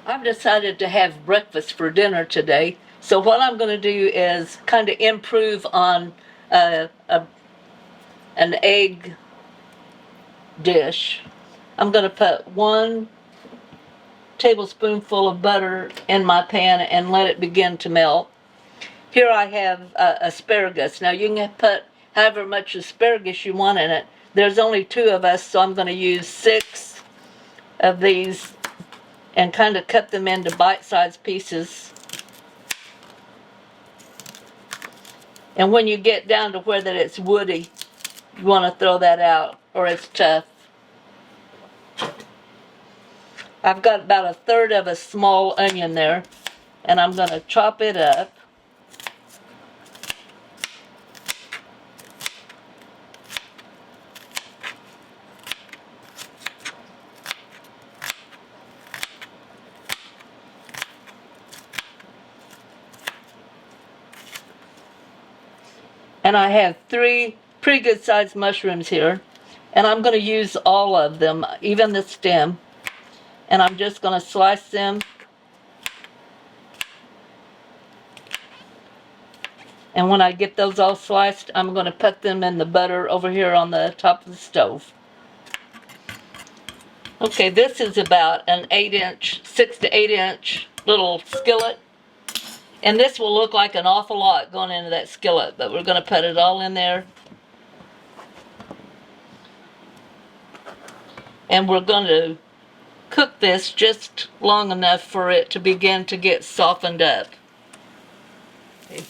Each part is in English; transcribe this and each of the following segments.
I've decided to have breakfast for dinner today. So what I'm going to do is kind of improve on uh, a, an egg dish. I'm going to put 1 tablespoonful of butter in my pan and let it begin to melt. Here I have asparagus. Now you can put however much asparagus you want in it. There's only 2 of us, so I'm going to use 6 of these and kind of cut them into bite-sized pieces. And when you get down to where that it's woody, you want to throw that out or it's tough. I've got about 1/3 of a small onion there, and I'm going to chop it up. And I have 3 pretty good sized mushrooms here, and I'm going to use all of them, even the stem. And I'm just going to slice them. And when I get those all sliced, I'm going to put them in the butter over here on the top of the stove. Okay, this is about an 6 to 8 inch little skillet. And this will look like an awful lot going into that skillet, but we're going to put it all in there. And we're going to cook this just long enough for it to begin to get softened up. Okay.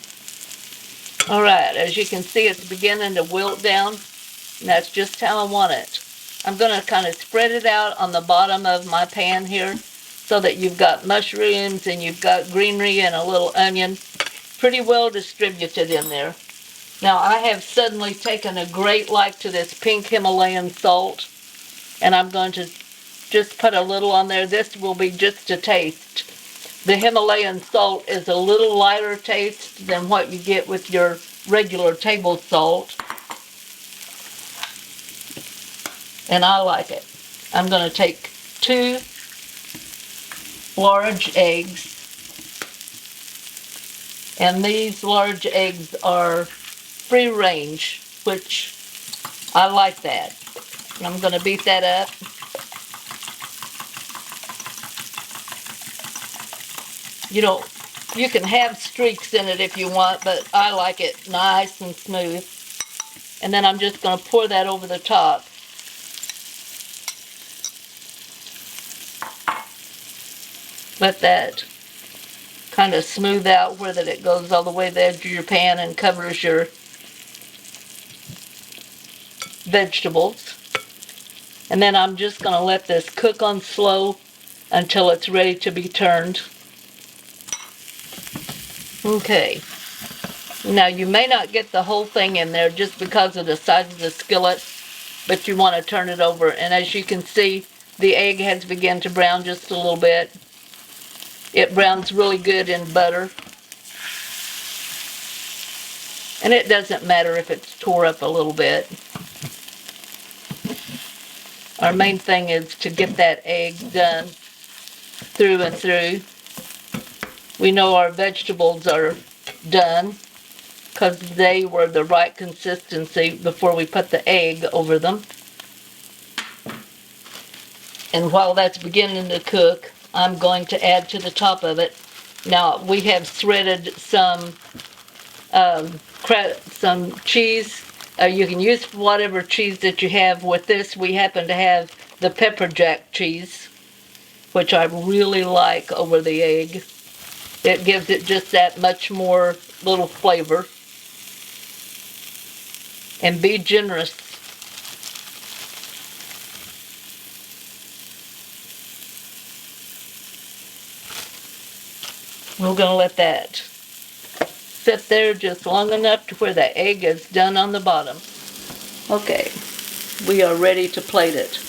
Alright, as you can see, it's beginning to wilt down, and that's just how I want it. I'm going to kind of spread it out on the bottom of my pan here so that you've got mushrooms and you've got greenery and a little onion pretty well distributed in there. Now I have suddenly taken a great like to this pink Himalayan salt, and I'm going to just put a little on there. This will be just a taste. The Himalayan salt is a little lighter taste than what you get with your regular table salt, and I like it. I'm going to take 2 large eggs, and these large eggs are free range, which I like that. And I'm going to beat that up. You can have streaks in it if you want, but I like it nice and smooth. And then I'm just going to pour that over the top. Let that kind of smooth out where that it goes all the way to the edge of your pan and covers your vegetables. And then I'm just going to let this cook on slow until it's ready to be turned. Okay. Now you may not get the whole thing in there just because of the size of the skillet, but you want to turn it over. And as you can see, the egg has begun to brown just a little bit. It browns really good in butter. And it doesn't matter if it's tore up a little bit. Our main thing is to get that egg done through and through. We know our vegetables are done because they were the right consistency before we put the egg over them. And while that's beginning to cook, I'm going to add to the top of it. Now we have shredded some cheese. You can use whatever cheese that you have. With this, we happen to have the pepper jack cheese, which I really like over the egg. It gives it just that much more little flavor. And be generous. We're going to let that sit there just long enough to where the egg is done on the bottom. Okay, we are ready to plate it.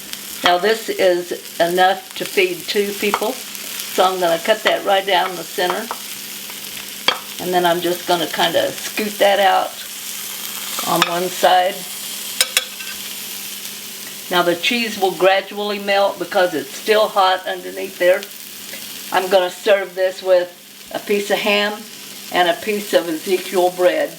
Now this is enough to feed 2 people. So I'm going to cut that right down the center. And then I'm just going to kind of scoot that out on one side. Now the cheese will gradually melt because it's still hot underneath there. I'm going to serve this with a piece of ham and a piece of Ezekiel bread.